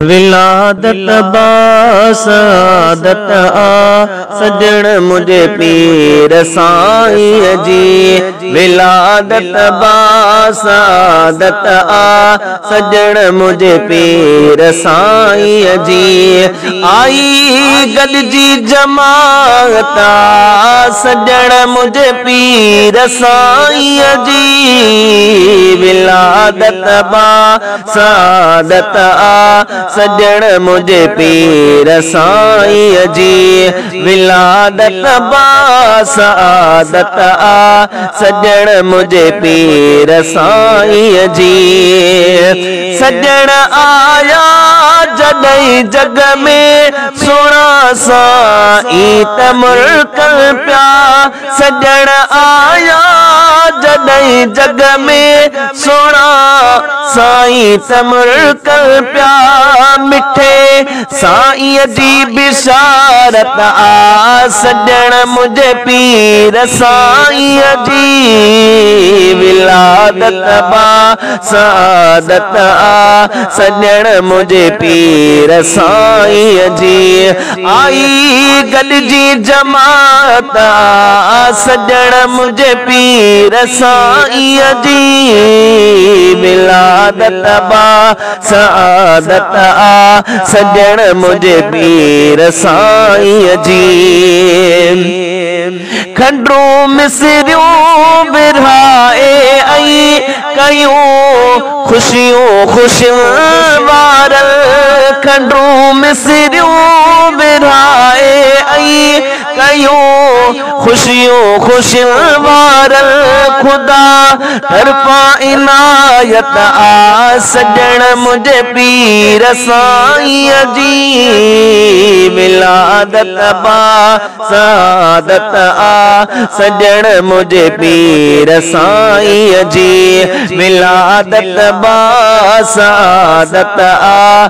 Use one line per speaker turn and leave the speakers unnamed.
विलादत बासादत आ सजण मुझे पीर साईं जी। विलादत बासादत आ सजण मुझे पीर साईं जी। आई गॾजी जमाता सजण मुझे पीर साईं जी। विलादत बासादत आ सजण मुझे पीर साईं जी। विलादत बासादत आ सजण मुझे पीर साईं जी। सजण आया जॾहिं जग में सोना साईं त मुल्कल प्या। सजण आया जॾहिं जग में सोना साईं त मुल्कल प्या। मिठे साईं जी बिशारत आ सजण मुझे पीर साईं जी। विलादत बासादत आ सजण मुझे पीर साईं जी। आई गॾजी जमात सजण मुझे पीर साईं जी। विलादत बासादत आ सजण मुझे पीर साईं जी। खंडरू मिसरियूं विरहाए आई कयूं खुशियों खुशियों वारल। खंडरू मिसरियूं विरहाए आई कयूं खुशियों खुशियों वारल। खुदा तरफा इनायत आ सजण मुझे पीर साईं जी। विलादत बासादत आ सजण मुझे पीर साईं जी। विलादत बासादत आ